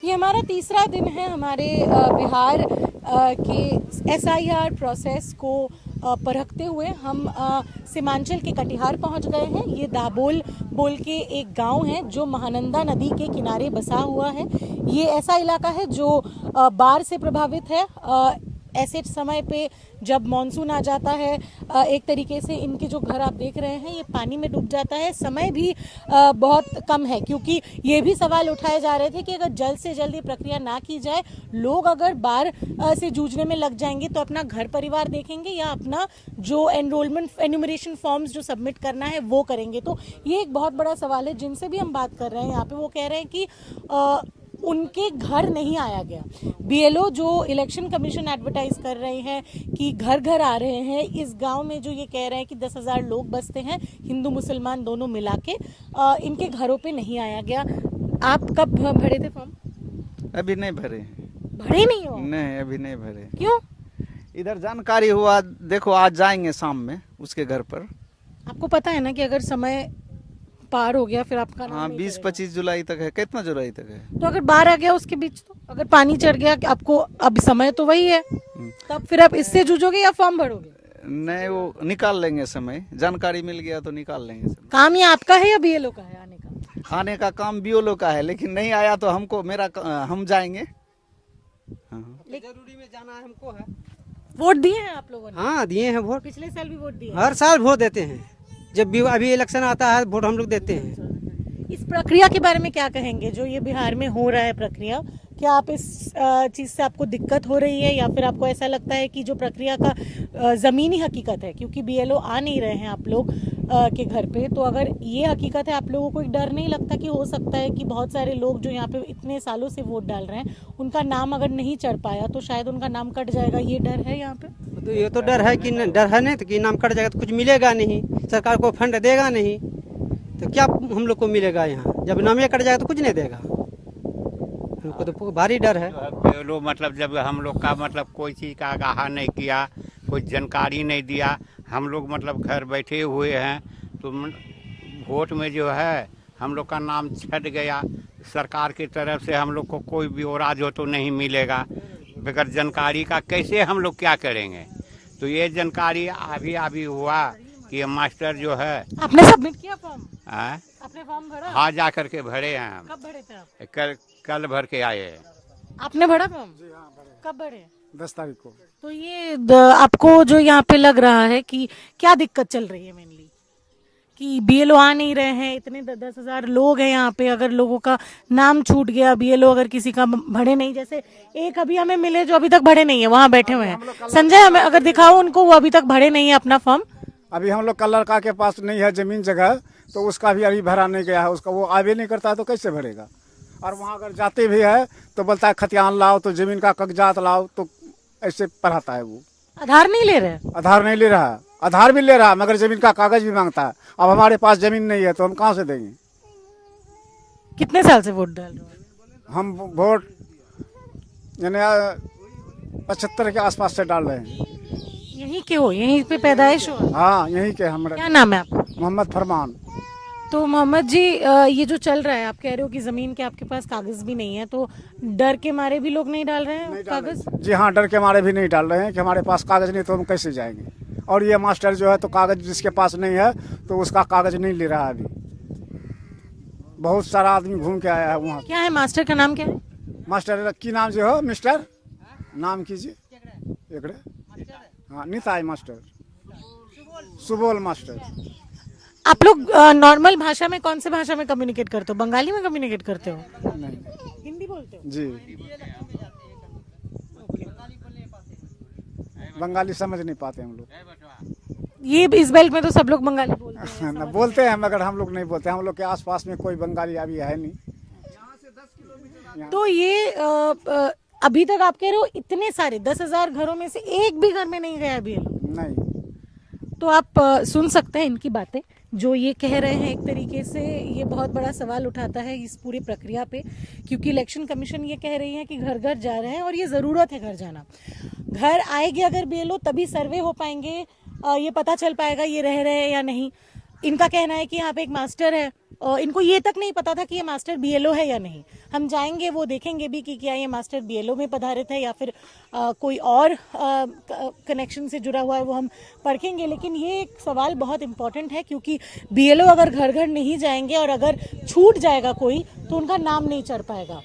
ये हमारा तीसरा दिन है हमारे बिहार के एसआईआर प्रोसेस को परखते हुए हम सीमांचल के कटिहार पहुंच गए हैं। ये दाबोल बोल के एक गांव है जो महानंदा नदी के किनारे बसा हुआ है। ये ऐसा इलाका है जो बाढ़ से प्रभावित है। ऐसे समय पे जब मॉनसून आ जाता है एक तरीके से इनके जो घर आप देख रहे हैं ये पानी में डूब जाता है। समय भी बहुत कम है क्योंकि ये भी सवाल उठाए जा रहे थे कि अगर जल्द से जल्द ये प्रक्रिया ना की जाए, लोग अगर बाढ़ से जूझने में लग जाएंगे तो अपना घर परिवार देखेंगे या अपना जो एनरोलमेंट एन्यूमरेशन फॉर्म्स जो सबमिट करना है वो करेंगे। तो ये एक बहुत बड़ा सवाल है। जिनसे भी हम बात कर रहे हैं यहाँ पे वो कह रहे हैं कि उनके घर नहीं आया गया। बीएलओ जो इलेक्शन कमीशन एडवर्टाइज कर रहे हैं कि घर घर आ रहे हैं, इस गांव में जो ये कह रहे हैं कि 10,000 लोग बसते हैं, हिंदू मुसलमान दोनों मिला के, इनके घरों पे नहीं आया गया। आप कब भरे थे फॉर्म? अभी नहीं भरे। भरे नहीं हो? नहीं, अभी नहीं भरे। क्यों? इधर जानकारी हुआ, देखो आज जाएंगे शाम में उसके घर पर। आपको पता है ना कि अगर समय पार हो गया फिर आपका नाम हाँ, नहीं 20-25 जुलाई तक है। कितना जुलाई तक है? तो अगर बाढ़ आ गया उसके बीच, तो अगर पानी चढ़ गया, आपको अब समय तो वही है, तब फिर आप इससे जूझोगे या फॉर्म भरोगे? नहीं, वो निकाल लेंगे समय। जानकारी मिल गया तो निकाल लेंगे समय। काम ये आपका है या बीएलओ का है आने का? आने का काम बीओलो का है, लेकिन नहीं आया तो हमको हम जाएंगे। हाँ। जरूरी में जाना है हमको है। वोट दिए हैं आप लोगों ने? हाँ, दिए हैं वोट। पिछले साल भी वोट दिए? हर साल वोट देते हैं। जब भी अभी इलेक्शन आता है वोट हम लोग देते हैं। इस प्रक्रिया के बारे में क्या कहेंगे जो ये बिहार में हो रहा है प्रक्रिया? क्या आप इस चीज़ से आपको दिक्कत हो रही है या फिर आपको ऐसा लगता है कि जो प्रक्रिया का ज़मीनी हकीकत है, क्योंकि बीएलओ आ नहीं रहे हैं आप लोग के घर पे, तो अगर ये हकीकत है, आप लोगों को एक डर नहीं लगता कि हो सकता है कि बहुत सारे लोग जो यहाँ पे इतने सालों से वोट डाल रहे हैं उनका नाम अगर नहीं चढ़ पाया तो शायद उनका नाम कट जाएगा? ये डर है यहाँ पे? तो ये तो डर है कि डर है नहीं तो कि नाम कट जाएगा तो कुछ मिलेगा नहीं, सरकार को फंड देगा नहीं, तो क्या हम लोग को मिलेगा यहाँ? जब नाम कट जाएगा तो कुछ नहीं देगा। हमको तो भारी डर है। लोग मतलब जब हम लोग का मतलब कोई चीज़ का आगाह नहीं किया, कोई जानकारी नहीं दिया, हम लोग मतलब घर बैठे हुए हैं, तो वोट में जो है हम लोग का नाम छट गया। सरकार की तरफ से हम लोग को कोई ब्यौरा जो तो नहीं मिलेगा। बगैर जानकारी का कैसे हम लोग क्या करेंगे? तो ये जानकारी अभी हुआ कि ये मास्टर जो है। आपने सबमिट किया फॉर्म? आपने फॉर्म भरा? हाँ, जा करके भरे हैं हम। कब भरे थे आप? कल भर के आए हैं। आपने भरा फॉर्म? जी हाँ, भरे। कब भरे? 10 तारीख को। तो ये आपको जो यहाँ पे लग रहा है कि क्या दिक्कत चल रही है मेनली, कि बीएलओ आ नहीं रहे हैं, इतने 10,000 लोग हैं यहाँ पे, अगर लोगों का नाम छूट गया, बीएलओ अगर किसी का भरे नहीं, जैसे एक अभी हमें मिले जो अभी तक भरे नहीं है, वहाँ बैठे हुए हैं, संजय, हमें अगर दिखाओ उनको, वो अभी तक भरे नहीं है अपना फॉर्म। अभी हम लोग का लड़का के पास नहीं है जमीन जगह, तो उसका भी अभी भरा नहीं गया है। उसका वो आवे नहीं करता है तो कैसे भरेगा? और वहाँ अगर जाते भी है तो बोलता है खतियान लाओ, तो जमीन का कागजात लाओ, तो ऐसे पढ़ाता है। वो आधार नहीं ले रहे? आधार नहीं ले रहा है, आधार भी ले रहा है मगर जमीन का कागज भी मांगता है। अब हमारे पास जमीन नहीं है तो हम कहाँ से देंगे? कितने साल से वोट डाल रहे हो? हम वोट यानी 75 के आसपास से डाल रहे हैं। यहीं के हो? यहीं पे पैदाइश हो? हाँ, यहीं के। हमारा क्या नाम है आपका? मोहम्मद फरमान। तो मोहम्मद जी, ये जो चल रहा है, आप कह रहे हो कि जमीन के आपके पास कागज भी नहीं है, तो डर के मारे भी लोग नहीं डाल रहे हैं कागज? जी हाँ, डर के मारे भी नहीं डाल रहे हैं कि हमारे पास कागज नहीं तो हम कैसे जाएंगे। और ये मास्टर जो है तो कागज जिसके पास नहीं है तो उसका कागज नहीं ले रहा है। अभी बहुत सारा आदमी घूम के आया है वहाँ। क्या है मास्टर का नाम? क्या है मास्टर की नाम जो हो? मिस्टर नाम कीजिए। एकड़े हाँ, निताई मास्टर, सुबोल मास्टर। आप लोग नॉर्मल भाषा में कौन से भाषा में कम्युनिकेट करते हो? बंगाली में कम्युनिकेट करते हो? नहीं, हिंदी बोलते हो? जी। बंगाली समझ नहीं पाते हम लोग। ये इस बेल्ट में तो सब लोग बंगाली बोलते हैं। न बोलते हैं मगर हम लोग नहीं बोलते। हम लोग के आसपास में कोई बंगाली अभी है नहीं। तो ये अभी तक आप कह रहे हो इतने सारे 10,000 घरों में से एक भी घर में नहीं गया अभी नहीं। तो आप सुन सकते हैं इनकी बातें जो ये कह रहे हैं। एक तरीके से ये बहुत बड़ा सवाल उठाता है इस पूरी प्रक्रिया पे, क्योंकि इलेक्शन कमीशन ये कह रही है कि घर घर जा रहे हैं और ये ज़रूरत है घर जाना। घर आएगी अगर बीएलओ तभी सर्वे हो पाएंगे, ये पता चल पाएगा ये रह रहे हैं या नहीं। इनका कहना है कि यहाँ पे एक मास्टर है और इनको ये तक नहीं पता था कि ये मास्टर बीएलओ है या नहीं। हम जाएंगे, वो देखेंगे भी कि क्या ये मास्टर बीएलओ में पधारित है या फिर कोई और कनेक्शन से जुड़ा हुआ है, वो हम परखेंगे। लेकिन ये एक सवाल बहुत इंपॉर्टेंट है, क्योंकि बीएलओ अगर घर घर नहीं जाएंगे और अगर छूट जाएगा कोई तो उनका नाम नहीं चढ़ पाएगा।